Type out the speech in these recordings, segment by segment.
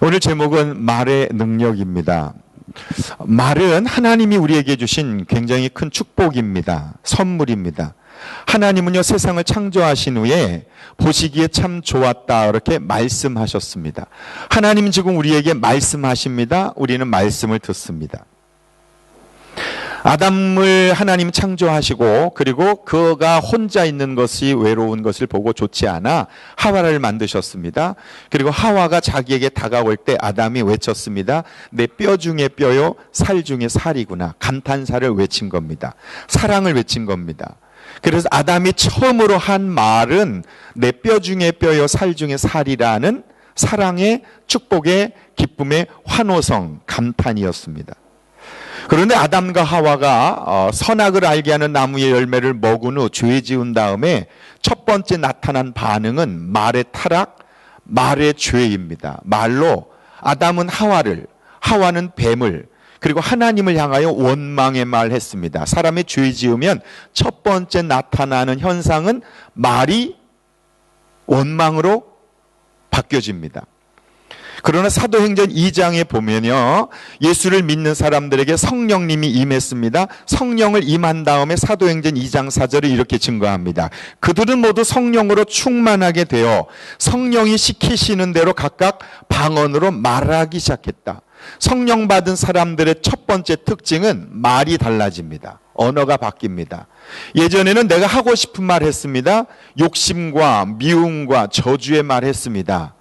오늘 제목은 말의 능력입니다. 말은 하나님이 우리에게 주신 굉장히 큰 축복입니다. 선물입니다. 하나님은요, 세상을 창조하신 후에 보시기에 참 좋았다 이렇게 말씀하셨습니다. 하나님은 지금 우리에게 말씀하십니다. 우리는 말씀을 듣습니다. 아담을 하나님 창조하시고 그리고 그가 혼자 있는 것이 외로운 것을 보고 좋지 않아 하와를 만드셨습니다. 그리고 하와가 자기에게 다가올 때 아담이 외쳤습니다. 내 뼈 중에 뼈요 살 중에 살이구나. 감탄사를 외친 겁니다. 사랑을 외친 겁니다. 그래서 아담이 처음으로 한 말은 내 뼈 중에 뼈요 살 중에 살이라는 사랑의 축복의 기쁨의 환호성 감탄이었습니다. 그런데 아담과 하와가 선악을 알게 하는 나무의 열매를 먹은 후 죄 지은 다음에 첫 번째 나타난 반응은 말의 타락, 말의 죄입니다. 말로 아담은 하와를, 하와는 뱀을, 그리고 하나님을 향하여 원망의 말 했습니다. 사람이 죄 지으면 첫 번째 나타나는 현상은 말이 원망으로 바뀌어집니다. 그러나 사도행전 2장에 보면요, 예수를 믿는 사람들에게 성령님이 임했습니다. 성령을 임한 다음에 사도행전 2장 4절을 이렇게 증거합니다. 그들은 모두 성령으로 충만하게 되어 성령이 시키시는 대로 각각 방언으로 말하기 시작했다. 성령 받은 사람들의 첫 번째 특징은 말이 달라집니다. 언어가 바뀝니다. 예전에는 내가 하고 싶은 말 했습니다. 욕심과 미움과 저주의 말 했습니다.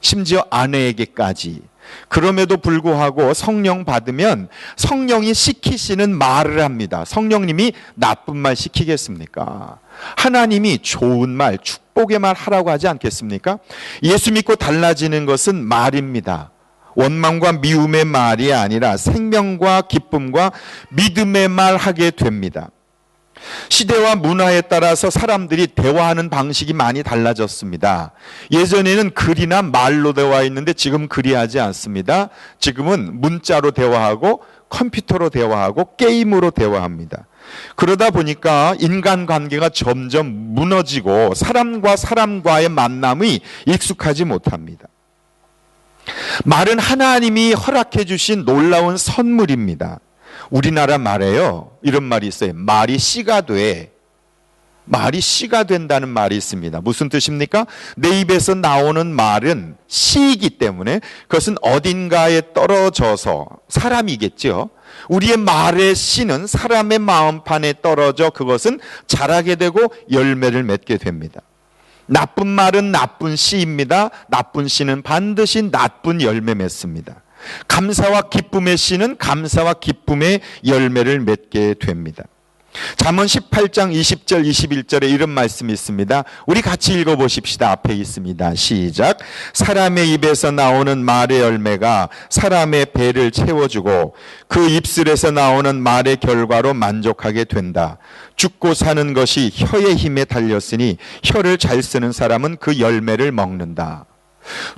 심지어 아내에게까지. 그럼에도 불구하고 성령 받으면 성령이 시키시는 말을 합니다. 성령님이 나쁜 말 시키겠습니까? 하나님이 좋은 말, 축복의 말 하라고 하지 않겠습니까? 예수 믿고 달라지는 것은 말입니다. 원망과 미움의 말이 아니라 생명과 기쁨과 믿음의 말 하게 됩니다. 시대와 문화에 따라서 사람들이 대화하는 방식이 많이 달라졌습니다. 예전에는 글이나 말로 대화했는데 지금 그리 하지 않습니다. 지금은 문자로 대화하고 컴퓨터로 대화하고 게임으로 대화합니다. 그러다 보니까 인간관계가 점점 무너지고 사람과 사람과의 만남이 익숙하지 못합니다. 말은 하나님이 허락해 주신 놀라운 선물입니다. 우리나라 말에요, 이런 말이 있어요. 말이 씨가 돼. 말이 씨가 된다는 말이 있습니다. 무슨 뜻입니까? 내 입에서 나오는 말은 씨이기 때문에 그것은 어딘가에 떨어져서 사람이겠죠. 우리의 말의 씨는 사람의 마음판에 떨어져 그것은 자라게 되고 열매를 맺게 됩니다. 나쁜 말은 나쁜 씨입니다. 나쁜 씨는 반드시 나쁜 열매 맺습니다. 감사와 기쁨의 씨는 감사와 기쁨의 열매를 맺게 됩니다. 잠언 18장 20절 21절에 이런 말씀이 있습니다. 우리 같이 읽어보십시다. 앞에 있습니다. 시작. 사람의 입에서 나오는 말의 열매가 사람의 배를 채워주고 그 입술에서 나오는 말의 결과로 만족하게 된다. 죽고 사는 것이 혀의 힘에 달렸으니 혀를 잘 쓰는 사람은 그 열매를 먹는다.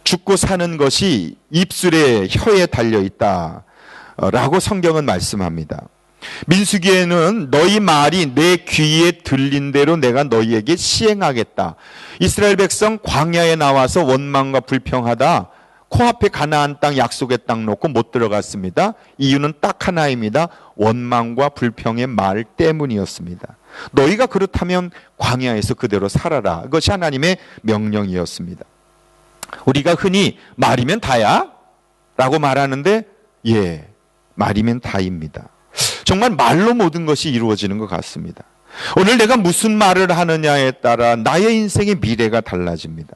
죽고 사는 것이 입술에 혀에 달려있다 라고 성경은 말씀합니다. 민수기에는 너희 말이 내 귀에 들린 대로 내가 너희에게 시행하겠다. 이스라엘 백성 광야에 나와서 원망과 불평하다 코앞에 가나안 땅 약속의 땅 놓고 못 들어갔습니다. 이유는 딱 하나입니다. 원망과 불평의 말 때문이었습니다. 너희가 그렇다면 광야에서 그대로 살아라. 그것이 하나님의 명령이었습니다. 우리가 흔히 말이면 다야? 라고 말하는데 예, 말이면 다입니다. 정말 말로 모든 것이 이루어지는 것 같습니다. 오늘 내가 무슨 말을 하느냐에 따라 나의 인생의 미래가 달라집니다.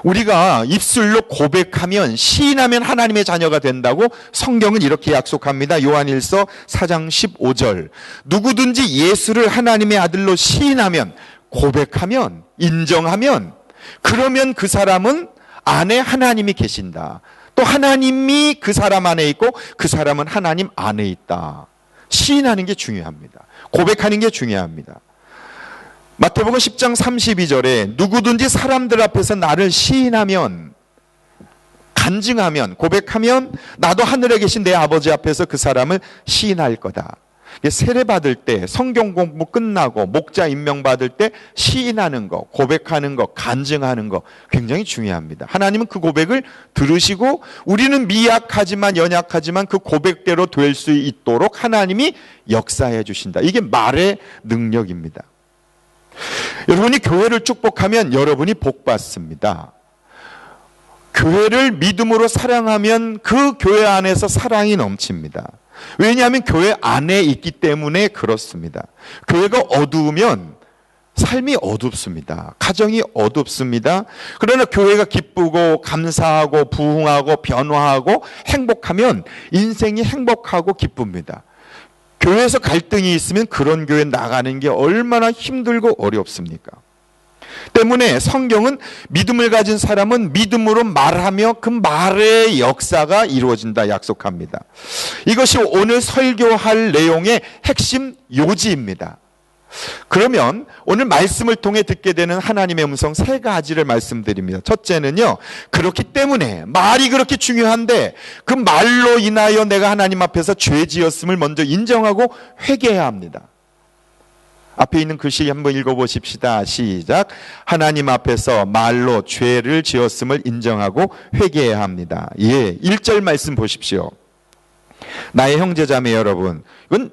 우리가 입술로 고백하면 시인하면 하나님의 자녀가 된다고 성경은 이렇게 약속합니다. 요한일서 4장 15절 누구든지 예수를 하나님의 아들로 시인하면 고백하면 인정하면 그러면 그 사람은 안에 하나님이 계신다. 또 하나님이 그 사람 안에 있고 그 사람은 하나님 안에 있다. 시인하는 게 중요합니다. 고백하는 게 중요합니다. 마태복음 10장 32절에 누구든지 사람들 앞에서 나를 시인하면 간증하면 고백하면 나도 하늘에 계신 내 아버지 앞에서 그 사람을 시인할 거다. 세례 받을 때, 성경 공부 끝나고 목자 임명 받을 때 시인하는 거, 고백하는 거, 간증하는 거 굉장히 중요합니다. 하나님은 그 고백을 들으시고 우리는 미약하지만 연약하지만 그 고백대로 될 수 있도록 하나님이 역사해 주신다. 이게 말의 능력입니다. 여러분이 교회를 축복하면 여러분이 복 받습니다. 교회를 믿음으로 사랑하면 그 교회 안에서 사랑이 넘칩니다. 왜냐하면 교회 안에 있기 때문에 그렇습니다. 교회가 어두우면 삶이 어둡습니다. 가정이 어둡습니다. 그러나 교회가 기쁘고 감사하고 부흥하고 변화하고 행복하면 인생이 행복하고 기쁩니다. 교회에서 갈등이 있으면 그런 교회 나가는 게 얼마나 힘들고 어렵습니까? 때문에 성경은 믿음을 가진 사람은 믿음으로 말하며 그 말의 역사가 이루어진다 약속합니다. 이것이 오늘 설교할 내용의 핵심 요지입니다. 그러면 오늘 말씀을 통해 듣게 되는 하나님의 음성 세 가지를 말씀드립니다. 첫째는요, 그렇기 때문에 말이 그렇게 중요한데 그 말로 인하여 내가 하나님 앞에서 죄 지었음을 먼저 인정하고 회개해야 합니다. 앞에 있는 글씨 한번 읽어보십시다. 시작. 하나님 앞에서 말로 죄를 지었음을 인정하고 회개해야 합니다. 1절 말씀 보십시오. 나의 형제자매 여러분, 이건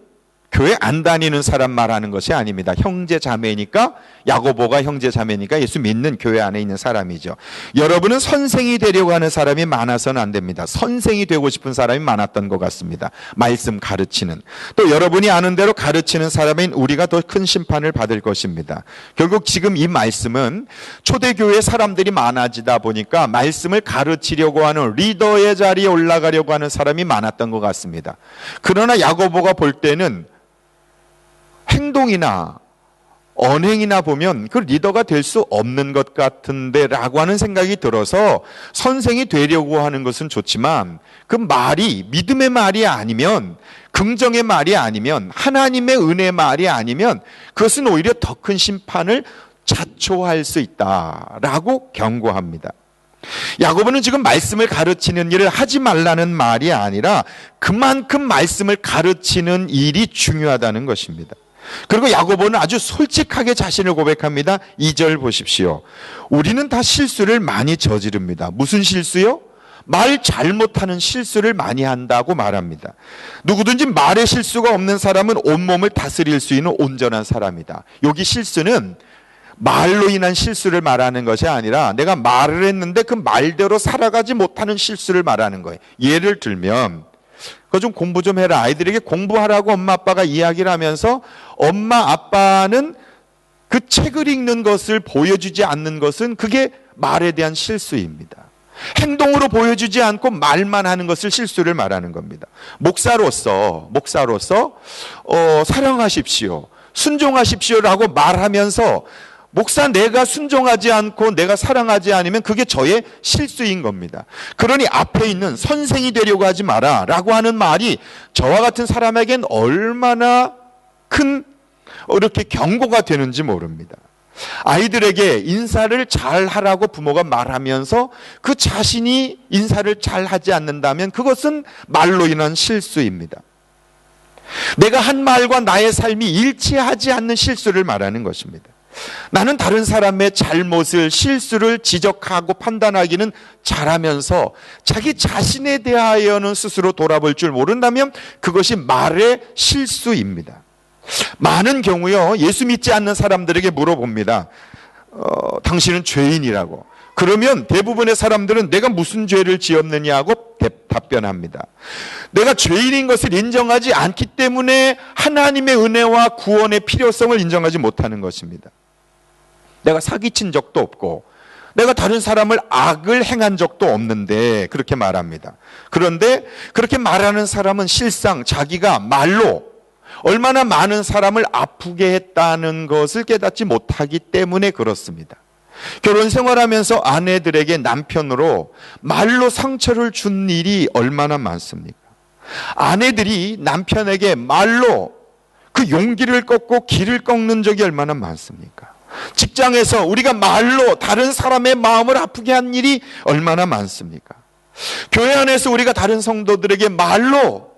교회 안 다니는 사람 말하는 것이 아닙니다. 형제자매니까, 야고보가 형제자매니까 예수 믿는 교회 안에 있는 사람이죠. 여러분은 선생이 되려고 하는 사람이 많아서는 안 됩니다. 선생이 되고 싶은 사람이 많았던 것 같습니다. 말씀 가르치는. 또 여러분이 아는 대로 가르치는 사람인 우리가 더 큰 심판을 받을 것입니다. 결국 지금 이 말씀은 초대교회 사람들이 많아지다 보니까 말씀을 가르치려고 하는 리더의 자리에 올라가려고 하는 사람이 많았던 것 같습니다. 그러나 야고보가 볼 때는 행동이나 언행이나 보면 그 리더가 될 수 없는 것 같은데 라고 하는 생각이 들어서 선생이 되려고 하는 것은 좋지만 그 말이 믿음의 말이 아니면, 긍정의 말이 아니면, 하나님의 은혜의 말이 아니면 그것은 오히려 더 큰 심판을 자초할 수 있다라고 경고합니다. 야고보는 지금 말씀을 가르치는 일을 하지 말라는 말이 아니라 그만큼 말씀을 가르치는 일이 중요하다는 것입니다. 그리고 야고보는 아주 솔직하게 자신을 고백합니다. 2절 보십시오. 우리는 다 실수를 많이 저지릅니다. 무슨 실수요? 말 잘못하는 실수를 많이 한다고 말합니다. 누구든지 말에 실수가 없는 사람은 온몸을 다스릴 수 있는 온전한 사람이다. 여기 실수는 말로 인한 실수를 말하는 것이 아니라 내가 말을 했는데 그 말대로 살아가지 못하는 실수를 말하는 거예요. 예를 들면 그거 좀 공부 좀 해라. 아이들에게 공부하라고 엄마 아빠가 이야기를 하면서 엄마 아빠는 그 책을 읽는 것을 보여주지 않는 것은 그게 말에 대한 실수입니다. 행동으로 보여주지 않고 말만 하는 것을 실수를 말하는 겁니다. 목사로서 사랑하십시오, 순종하십시오라고 말하면서 목사 내가 순종하지 않고 내가 사랑하지 않으면 그게 저의 실수인 겁니다. 그러니 앞에 있는 선생이 되려고 하지 마라 라고 하는 말이 저와 같은 사람에겐 얼마나 큰 이렇게 경고가 되는지 모릅니다. 아이들에게 인사를 잘 하라고 부모가 말하면서 그 자신이 인사를 잘 하지 않는다면 그것은 말로 인한 실수입니다. 내가 한 말과 나의 삶이 일치하지 않는 실수를 말하는 것입니다. 나는 다른 사람의 잘못을, 실수를 지적하고 판단하기는 잘하면서 자기 자신에 대하여는 스스로 돌아볼 줄 모른다면 그것이 말의 실수입니다. 많은 경우요, 예수 믿지 않는 사람들에게 물어봅니다. 당신은 죄인이라고. 그러면 대부분의 사람들은 내가 무슨 죄를 지었느냐고 답변합니다. 내가 죄인인 것을 인정하지 않기 때문에 하나님의 은혜와 구원의 필요성을 인정하지 못하는 것입니다. 내가 사기친 적도 없고 내가 다른 사람을 악을 행한 적도 없는데 그렇게 말합니다. 그런데 그렇게 말하는 사람은 실상 자기가 말로 얼마나 많은 사람을 아프게 했다는 것을 깨닫지 못하기 때문에 그렇습니다. 결혼 생활하면서 아내들에게 남편으로 말로 상처를 준 일이 얼마나 많습니까? 아내들이 남편에게 말로 그 용기를 꺾고 길을 꺾는 적이 얼마나 많습니까? 직장에서 우리가 말로 다른 사람의 마음을 아프게 한 일이 얼마나 많습니까? 교회 안에서 우리가 다른 성도들에게 말로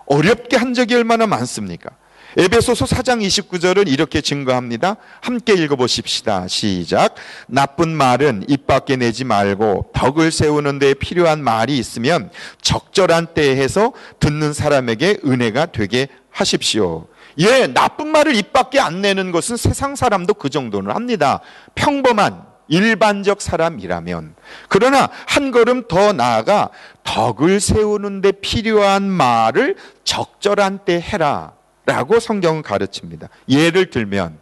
어렵게 한 적이 얼마나 많습니까? 에베소서 4장 29절은 이렇게 증거합니다. 함께 읽어보십시다. 시작. 나쁜 말은 입 밖에 내지 말고 덕을 세우는 데 필요한 말이 있으면 적절한 때에 해서 듣는 사람에게 은혜가 되게 하십시오. 예, 나쁜 말을 입 밖에 안 내는 것은 세상 사람도 그 정도는 합니다. 평범한 일반적 사람이라면. 그러나 한 걸음 더 나아가 덕을 세우는 데 필요한 말을 적절한 때 해라 라고 성경은 가르칩니다. 예를 들면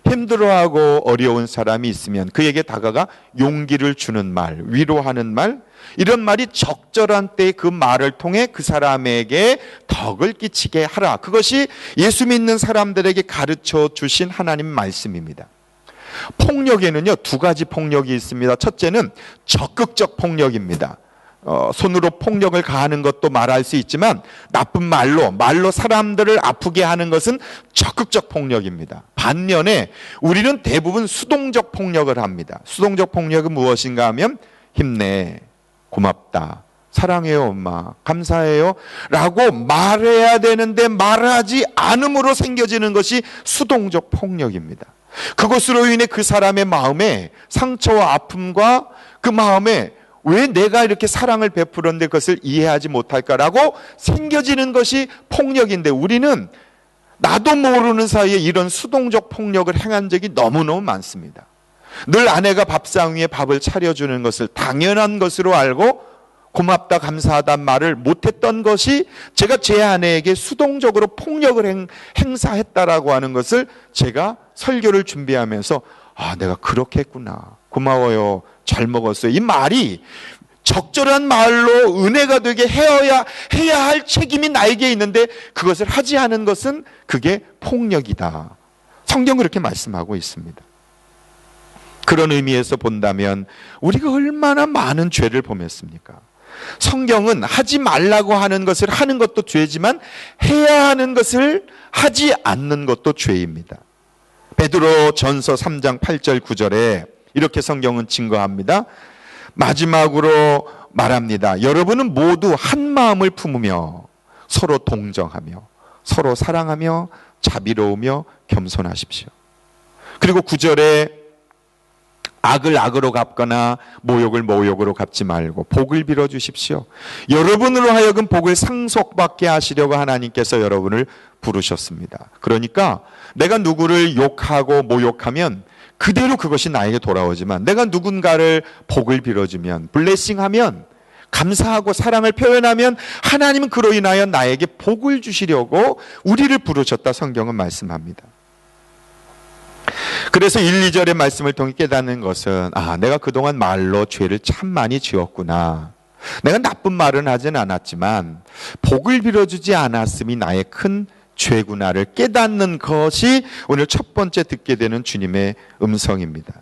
힘들어하고 어려운 사람이 있으면 그에게 다가가 용기를 주는 말, 위로하는 말, 이런 말이 적절한 때에 그 말을 통해 그 사람에게 덕을 끼치게 하라. 그것이 예수 믿는 사람들에게 가르쳐 주신 하나님 말씀입니다. 폭력에는요, 두 가지 폭력이 있습니다. 첫째는 적극적 폭력입니다. 손으로 폭력을 가하는 것도 말할 수 있지만 나쁜 말로 사람들을 아프게 하는 것은 적극적 폭력입니다. 반면에 우리는 대부분 수동적 폭력을 합니다. 수동적 폭력은 무엇인가 하면 힘내, 고맙다, 사랑해요 엄마, 감사해요 라고 말해야 되는데 말하지 않음으로 생겨지는 것이 수동적 폭력입니다. 그것으로 인해 그 사람의 마음에 상처와 아픔과 그 마음에 왜 내가 이렇게 사랑을 베풀었는데 그것을 이해하지 못할까라고 생겨지는 것이 폭력인데, 우리는 나도 모르는 사이에 이런 수동적 폭력을 행한 적이 너무너무 많습니다. 늘 아내가 밥상 위에 밥을 차려주는 것을 당연한 것으로 알고 고맙다 감사하다 말을 못했던 것이 제가 제 아내에게 수동적으로 폭력을 행사했다라고 하는 것을 제가 설교를 준비하면서 내가 그렇게 했구나, 고마워요, 잘 먹었어요, 이 말이 적절한 말로 은혜가 되게 해야 할 책임이 나에게 있는데 그것을 하지 않은 것은 그게 폭력이다. 성경은 그렇게 말씀하고 있습니다. 그런 의미에서 본다면 우리가 얼마나 많은 죄를 범했습니까? 성경은 하지 말라고 하는 것을 하는 것도 죄지만 해야 하는 것을 하지 않는 것도 죄입니다. 베드로 전서 3장 8절 9절에 이렇게 성경은 증거합니다. 마지막으로 말합니다. 여러분은 모두 한 마음을 품으며 서로 동정하며 서로 사랑하며 자비로우며 겸손하십시오. 그리고 9절에 악을 악으로 갚거나 모욕을 모욕으로 갚지 말고 복을 빌어 주십시오. 여러분으로 하여금 복을 상속받게 하시려고 하나님께서 여러분을 부르셨습니다. 그러니까 내가 누구를 욕하고 모욕하면 그대로 그것이 나에게 돌아오지만 내가 누군가를 복을 빌어주면, 블레싱하면, 감사하고 사랑을 표현하면 하나님은 그로 인하여 나에게 복을 주시려고 우리를 부르셨다 성경은 말씀합니다. 그래서 1, 2절의 말씀을 통해 깨닫는 것은 내가 그동안 말로 죄를 참 많이 지었구나. 내가 나쁜 말은 하진 않았지만 복을 빌어주지 않았음이 나의 큰 죄구나를 깨닫는 것이 오늘 첫 번째 듣게 되는 주님의 음성입니다.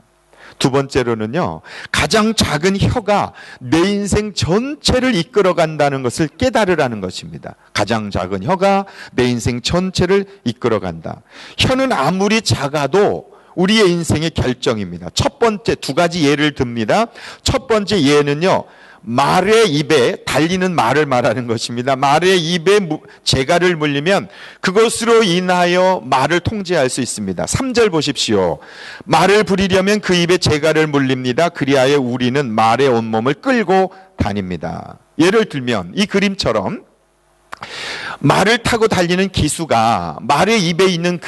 두 번째로는요, 가장 작은 혀가 내 인생 전체를 이끌어간다는 것을 깨달으라는 것입니다. 가장 작은 혀가 내 인생 전체를 이끌어간다. 혀는 아무리 작아도 우리의 인생의 결정입니다. 첫 번째 두 가지 예를 듭니다. 첫 번째 예는요, 말의 입에 달리는 말을 말하는 것입니다. 말의 입에 재갈을 물리면 그것으로 인하여 말을 통제할 수 있습니다. 3절 보십시오. 말을 부리려면 그 입에 재갈을 물립니다. 그리하여 우리는 말의 온몸을 끌고 다닙니다. 예를 들면 이 그림처럼 말을 타고 달리는 기수가 말의 입에 있는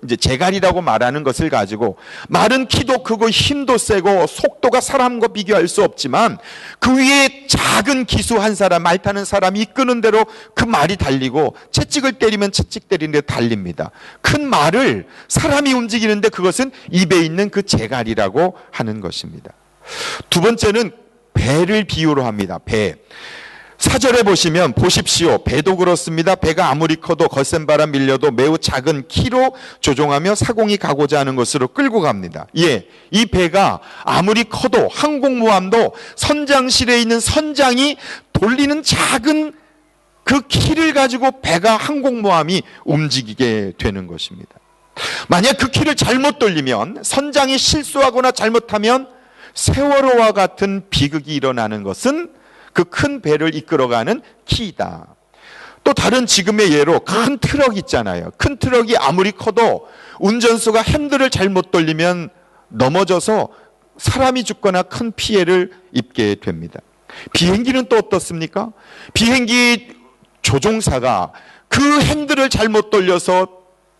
이제 재갈이라고 말하는 것을 가지고, 말은 키도 크고 힘도 세고 속도가 사람과 비교할 수 없지만 그 위에 작은 기수 한 사람, 말 타는 사람이 이끄는 대로 그 말이 달리고, 채찍을 때리면 채찍 때리는 데 달립니다. 큰 말을 사람이 움직이는데 그것은 입에 있는 그 재갈이라고 하는 것입니다. 두 번째는 배를 비유로 합니다. 배. 4절에 보시면 보십시오. 배도 그렇습니다. 배가 아무리 커도 거센 바람 밀려도 매우 작은 키로 조종하며 사공이 가고자 하는 것으로 끌고 갑니다. 이 배가 아무리 커도 항공모함도 선장실에 있는 선장이 돌리는 작은 그 키를 가지고 배가, 항공모함이 움직이게 되는 것입니다. 만약 그 키를 잘못 돌리면, 선장이 실수하거나 잘못하면 세월호와 같은 비극이 일어나는 것은 그 큰 배를 이끌어가는 키이다. 또 또 다른 지금의 예로 큰 트럭 있잖아요. 큰 트럭이 아무리 커도 운전수가 핸들을 잘못 돌리면 넘어져서 사람이 죽거나 큰 피해를 입게 됩니다. 비행기는 또 어떻습니까? 비행기 조종사가 그 핸들을 잘못 돌려서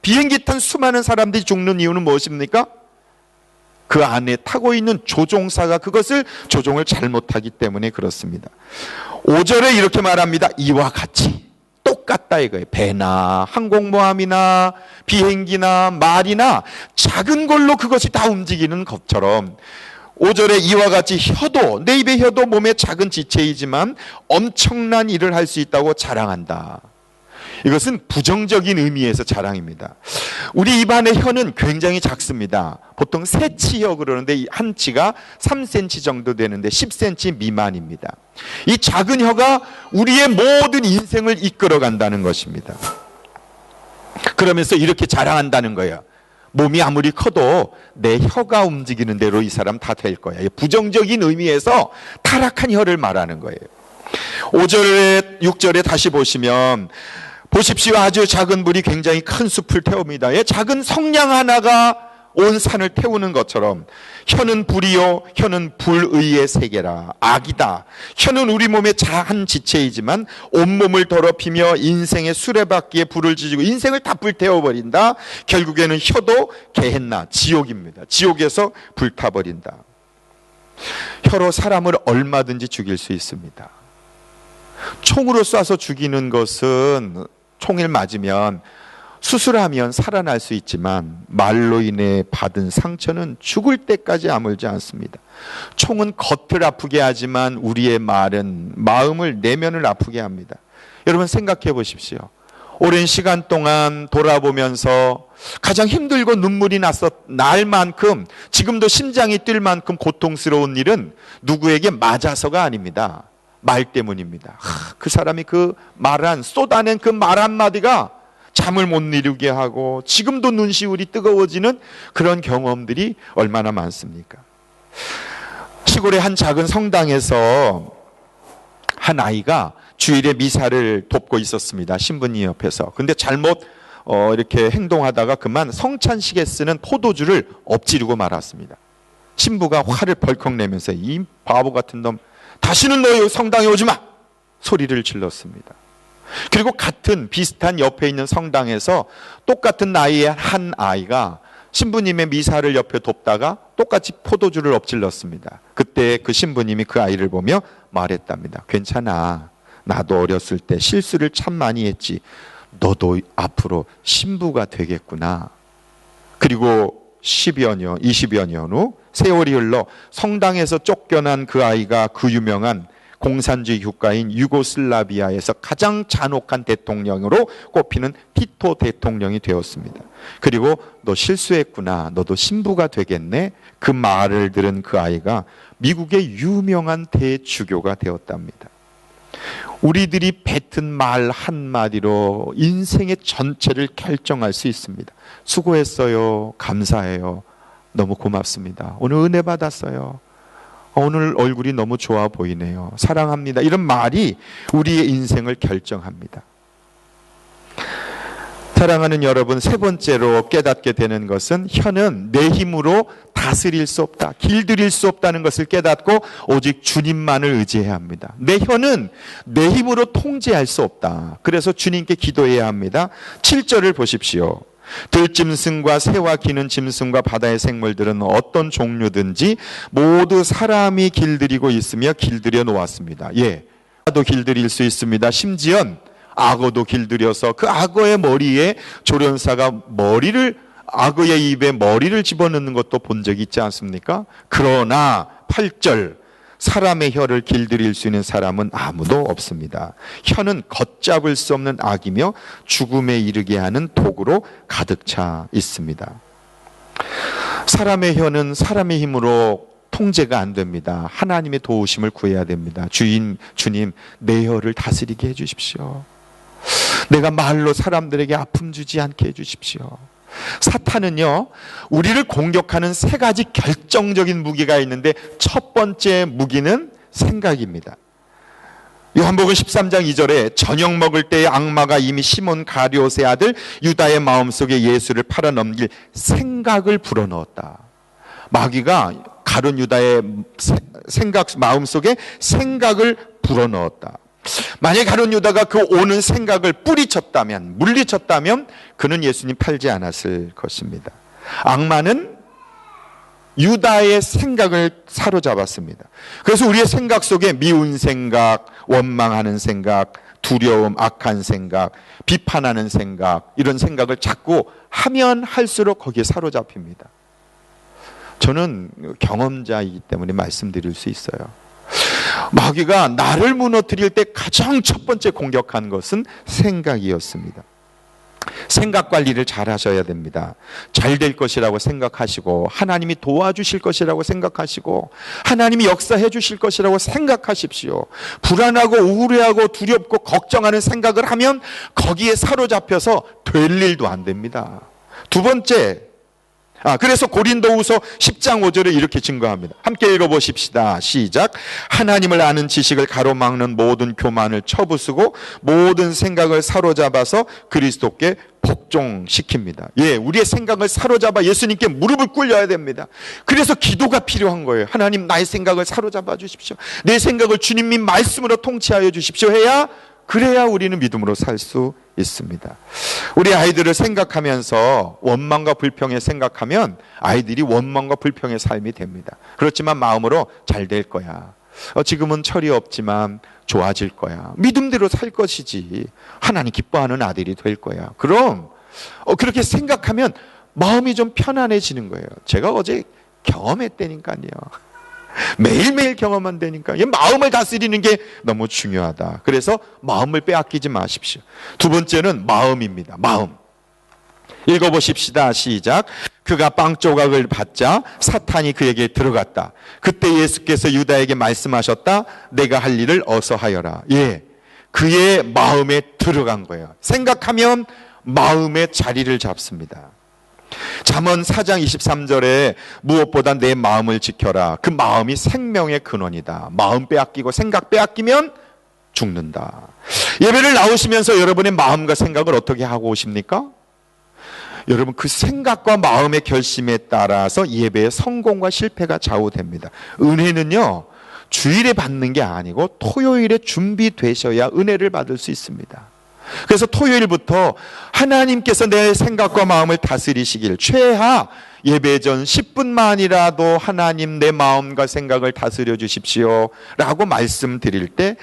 비행기 탄 수많은 사람들이 죽는 이유는 무엇입니까? 그 안에 타고 있는 조종사가 그것을 조종을 잘못하기 때문에 그렇습니다. 5절에 이렇게 말합니다. 이와 같이 똑같다 이거예요. 배나 항공모함이나 비행기나 말이나 작은 걸로 그것이 다 움직이는 것처럼 5절에 이와 같이 혀도, 내 입의 혀도 몸의 작은 지체이지만 엄청난 일을 할 수 있다고 자랑한다. 이것은 부정적인 의미에서 자랑입니다. 우리 입안의 혀는 굉장히 작습니다. 보통 세치혀 그러는데 이 한 치가 3cm 정도 되는데 10cm 미만입니다. 이 작은 혀가 우리의 모든 인생을 이끌어 간다는 것입니다. 그러면서 이렇게 자랑한다는 거예요. 몸이 아무리 커도 내 혀가 움직이는 대로 이 사람 다 될 거야. 부정적인 의미에서 타락한 혀를 말하는 거예요. 5절에 6절에 다시 보시면 보십시오. 아주 작은 불이 굉장히 큰 숲을 태웁니다. 작은 성냥 하나가 온 산을 태우는 것처럼 혀는 불이요, 혀는 불의의 세계라. 악이다. 혀는 우리 몸의 한 지체이지만 온몸을 더럽히며 인생의 수레바퀴에 불을 지지고 인생을 다 불태워버린다. 결국에는 혀도 게헨나, 지옥입니다. 지옥에서 불타버린다. 혀로 사람을 얼마든지 죽일 수 있습니다. 총으로 쏴서 죽이는 것은 총을 맞으면 수술하면 살아날 수 있지만 말로 인해 받은 상처는 죽을 때까지 아물지 않습니다. 총은 겉을 아프게 하지만 우리의 말은 마음을, 내면을 아프게 합니다. 여러분 생각해 보십시오. 오랜 시간 동안 돌아보면서 가장 힘들고 눈물이 날 만큼, 지금도 심장이 뛸 만큼 고통스러운 일은 누구에게 맞아서가 아닙니다. 말 때문입니다. 그 사람이 그 쏟아낸 그 말 한마디가 잠을 못 이루게 하고 지금도 눈시울이 뜨거워지는 그런 경험들이 얼마나 많습니까? 시골의 한 작은 성당에서 한 아이가 주일에 미사를 돕고 있었습니다. 신부님 옆에서. 근데 잘못 이렇게 행동하다가 그만 성찬식에 쓰는 포도주를 엎지르고 말았습니다. 신부가 화를 벌컥 내면서 이 바보 같은 놈, 다시는 너 성당에 오지 마! 소리를 질렀습니다. 그리고 비슷한 옆에 있는 성당에서 똑같은 나이의 한 아이가 신부님의 미사를 옆에 돕다가 똑같이 포도주를 엎질렀습니다. 그때 그 신부님이 그 아이를 보며 말했답니다. 괜찮아. 나도 어렸을 때 실수를 참 많이 했지. 너도 앞으로 신부가 되겠구나. 그리고 10여 년, 20여 년 후 세월이 흘러 성당에서 쫓겨난 그 아이가 그 유명한 공산주의 국가인 유고슬라비아에서 가장 잔혹한 대통령으로 꼽히는 티토 대통령이 되었습니다. 그리고 너 실수했구나. 너도 신부가 되겠네. 그 말을 들은 그 아이가 미국의 유명한 대주교가 되었답니다. 우리들이 뱉은 말 한마디로 인생의 전체를 결정할 수 있습니다. 수고했어요. 감사해요. 너무 고맙습니다. 오늘 은혜 받았어요. 오늘 얼굴이 너무 좋아 보이네요. 사랑합니다. 이런 말이 우리의 인생을 결정합니다. 사랑하는 여러분, 세 번째로 깨닫게 되는 것은 혀는 내 힘으로 다스릴 수 없다, 길들일 수 없다는 것을 깨닫고 오직 주님만을 의지해야 합니다. 내 혀는 내 힘으로 통제할 수 없다. 그래서 주님께 기도해야 합니다. 7절을 보십시오. 들짐승과 새와 기는 짐승과 바다의 생물들은 어떤 종류든지 모두 사람이 길들이고 있으며 길들여 놓았습니다. 도 길들일 수 있습니다. 심지어 악어도 길들여서 그 악어의 머리에 조련사가 악어의 입에 머리를 집어넣는 것도 본 적이 있지 않습니까? 그러나 8절, 사람의 혀를 길들일 수 있는 사람은 아무도 없습니다. 혀는 걷잡을 수 없는 악이며 죽음에 이르게 하는 독으로 가득 차 있습니다. 사람의 혀는 사람의 힘으로 통제가 안 됩니다. 하나님의 도우심을 구해야 됩니다. 주님, 내 혀를 다스리게 해주십시오. 내가 말로 사람들에게 아픔 주지 않게 해주십시오. 사탄은요, 우리를 공격하는 세 가지 결정적인 무기가 있는데 첫 번째 무기는 생각입니다. 요한복음 13장 2절에 저녁 먹을 때에 악마가 이미 시몬 가룟의 아들 유다의 마음속에 예수를 팔아넘길 생각을 불어넣었다. 마귀가 가룟 유다의 마음속에 생각을 불어넣었다. 만약에 가룟 유다가 그 오는 생각을 뿌리쳤다면, 물리쳤다면 그는 예수님 팔지 않았을 것입니다. 악마는 유다의 생각을 사로잡았습니다. 그래서 우리의 생각 속에 미운 생각, 원망하는 생각, 두려움, 악한 생각, 비판하는 생각, 이런 생각을 자꾸 하면 할수록 거기에 사로잡힙니다. 저는 경험자이기 때문에 말씀드릴 수 있어요. 마귀가 나를 무너뜨릴 때 가장 첫 번째 공격한 것은 생각이었습니다. 생각 관리를 잘 하셔야 됩니다. 잘 될 것이라고 생각하시고, 하나님이 도와주실 것이라고 생각하시고, 하나님이 역사해 주실 것이라고 생각하십시오. 불안하고 우울해하고 두렵고 걱정하는 생각을 하면 거기에 사로잡혀서 될 일도 안 됩니다. 두 번째, 그래서 고린도후서 10장 5절에 이렇게 증거합니다. 함께 읽어보십시다. 시작. 하나님을 아는 지식을 가로막는 모든 교만을 쳐부수고 모든 생각을 사로잡아서 그리스도께 복종시킵니다. 우리의 생각을 사로잡아 예수님께 무릎을 꿇려야 됩니다. 그래서 기도가 필요한 거예요. 하나님, 나의 생각을 사로잡아 주십시오. 내 생각을 주님이 말씀으로 통치하여 주십시오. 그래야 우리는 믿음으로 살 수 있습니다. 우리 아이들을 생각하면서 원망과 불평에 생각하면 아이들이 원망과 불평의 삶이 됩니다. 그렇지만 마음으로 잘 될 거야. 지금은 철이 없지만 좋아질 거야. 믿음대로 살 것이지. 하나님 기뻐하는 아들이 될 거야. 그럼 그렇게 생각하면 마음이 좀 편안해지는 거예요. 제가 어제 경험했다니까요. 매일매일 경험한다니까. 마음을 다스리는 게 너무 중요하다. 그래서 마음을 빼앗기지 마십시오. 두 번째는 마음입니다. 마음. 읽어보십시다. 시작. 그가 빵 조각을 받자 사탄이 그에게 들어갔다. 그때 예수께서 유다에게 말씀하셨다. 내가 할 일을 어서 하여라. 그의 마음에 들어간 거예요. 생각하면 마음의 자리를 잡습니다. 잠언 4장 23절에 무엇보다 내 마음을 지켜라. 그 마음이 생명의 근원이다. 마음 빼앗기고 생각 빼앗기면 죽는다. 예배를 나오시면서 여러분의 마음과 생각을 어떻게 하고 오십니까? 여러분, 그 생각과 마음의 결심에 따라서 예배의 성공과 실패가 좌우됩니다. 은혜는요, 주일에 받는 게 아니고 토요일에 준비되셔야 은혜를 받을 수 있습니다. 그래서 토요일부터 하나님께서 내 생각과 마음을 다스리시길, 최하 예배 전 10분만이라도 하나님 내 마음과 생각을 다스려 주십시오 라고 말씀드릴 때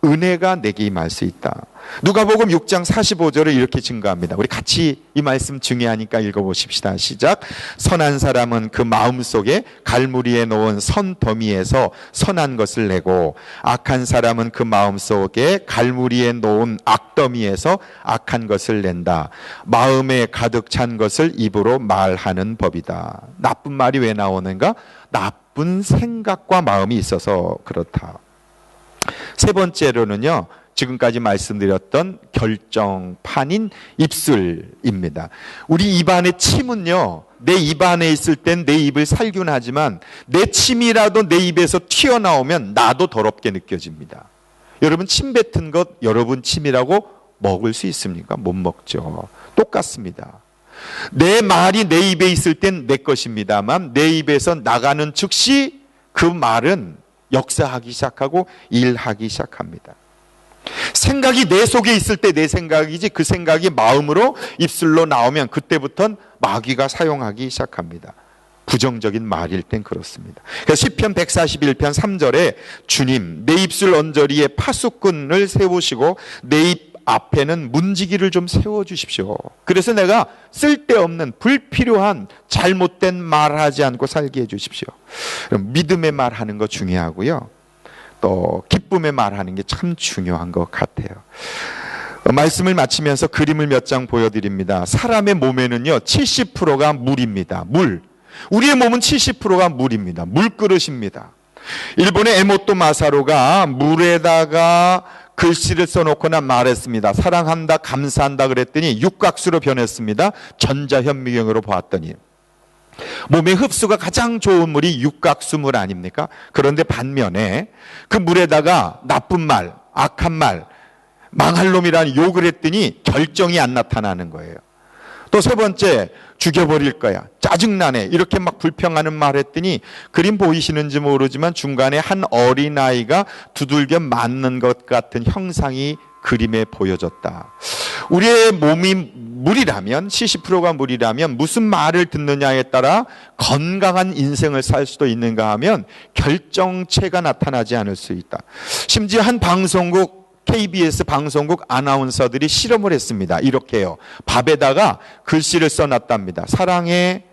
은혜가 내게 임할 수 있다. 누가복음 6장 45절을 이렇게 증거합니다. 우리 같이 이 말씀 중요하니까 읽어보십시다. 시작. 선한 사람은 그 마음속에 갈무리에 놓은 선 더미에서 선한 것을 내고 악한 사람은 그 마음속에 갈무리에 놓은 악더미에서 악한 것을 낸다. 마음에 가득 찬 것을 입으로 말하는 법이다. 나쁜 말이 왜 나오는가? 나쁜 생각과 마음이 있어서 그렇다. 세 번째로는요, 지금까지 말씀드렸던 결정판인 입술입니다. 우리 입안의 침은요, 내 입안에 있을 땐 내 입을 살균하지만 내 침이라도 내 입에서 튀어나오면 나도 더럽게 느껴집니다. 여러분, 침 뱉은 것 여러분 침이라고 먹을 수 있습니까? 못 먹죠. 똑같습니다. 내 말이 내 입에 있을 땐 내 것입니다만 내 입에서 나가는 즉시 그 말은 역사하기 시작하고 일하기 시작합니다. 생각이 내 속에 있을 때 내 생각이지 그 생각이 마음으로 입술로 나오면 그때부터는 마귀가 사용하기 시작합니다. 부정적인 말일 땐 그렇습니다. 그래서 시편 141편 3절에 주님 내 입술 언저리에 파수꾼을 세우시고 내 입 앞에는 문지기를 좀 세워주십시오. 그래서 내가 쓸데없는 불필요한 잘못된 말하지 않고 살게 해주십시오. 믿음의 말하는 거 중요하고요. 또 기쁨의 말하는 게 참 중요한 것 같아요. 말씀을 마치면서 그림을 몇 장 보여드립니다. 사람의 몸에는요 70%가 물입니다. 물. 우리의 몸은 70%가 물입니다. 물그릇입니다. 일본의 에모토 마사루가 물에다가 글씨를 써놓거나 말했습니다. 사랑한다, 감사한다 그랬더니 육각수로 변했습니다. 전자현미경으로 보았더니 몸의 흡수가 가장 좋은 물이 육각수물 아닙니까? 그런데 반면에 그 물에다가 나쁜 말, 악한 말, 망할 놈이라는 욕을 했더니 결정이 안 나타나는 거예요. 또 세 번째, 죽여버릴 거야, 짜증나네, 이렇게 막 불평하는 말 했더니 그림 보이시는지 모르지만 중간에 한 어린아이가 두들겨 맞는 것 같은 형상이 그림에 보여졌다. 우리의 몸이 물이라면, 70%가 물이라면 무슨 말을 듣느냐에 따라 건강한 인생을 살 수도 있는가 하면 결정체가 나타나지 않을 수 있다. 심지어 한 방송국, KBS 방송국 아나운서들이 실험을 했습니다. 이렇게요. 밥에다가 글씨를 써놨답니다. 사랑해,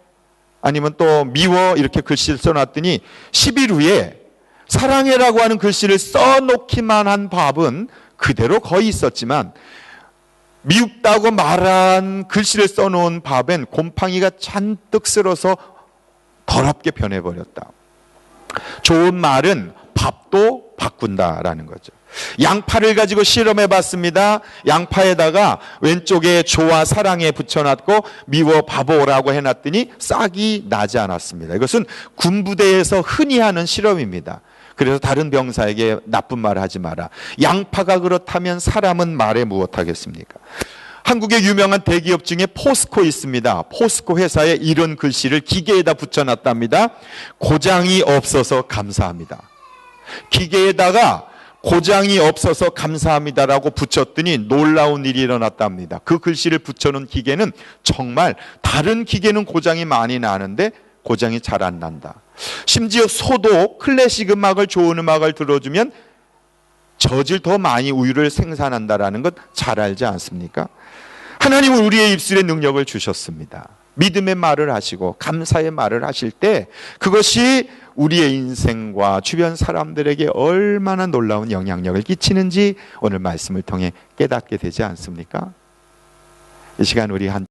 아니면 또 미워, 이렇게 글씨를 써놨더니 10일 후에 사랑해라고 하는 글씨를 써놓기만 한 밥은 그대로 거의 있었지만, 미흡다고 말한 글씨를 써놓은 밥엔 곰팡이가 잔뜩 쓸어서 더럽게 변해버렸다. 좋은 말은 밥도 바꾼다라는 거죠. 양파를 가지고 실험해 봤습니다. 양파에다가 왼쪽에 좋아, 사랑에 붙여놨고 미워, 바보라고 해놨더니 싹이 나지 않았습니다. 이것은 군부대에서 흔히 하는 실험입니다. 그래서 다른 병사에게 나쁜 말을 하지 마라. 양파가 그렇다면 사람은 말에 무엇하겠습니까? 한국의 유명한 대기업 중에 포스코 있습니다. 포스코 회사에 이런 글씨를 기계에다 붙여놨답니다. 고장이 없어서 감사합니다. 기계에다가 고장이 없어서 감사합니다라고 붙였더니 놀라운 일이 일어났답니다. 그 글씨를 붙여놓은 기계는 정말, 다른 기계는 고장이 많이 나는데 고장이 잘 안 난다. 심지어 소도 클래식 음악을, 좋은 음악을 들어주면 젖을 더 많이 우유를 생산한다라는 것 잘 알지 않습니까? 하나님은 우리의 입술에 능력을 주셨습니다. 믿음의 말을 하시고 감사의 말을 하실 때 그것이 우리의 인생과 주변 사람들에게 얼마나 놀라운 영향력을 끼치는지 오늘 말씀을 통해 깨닫게 되지 않습니까? 이 시간 우리 한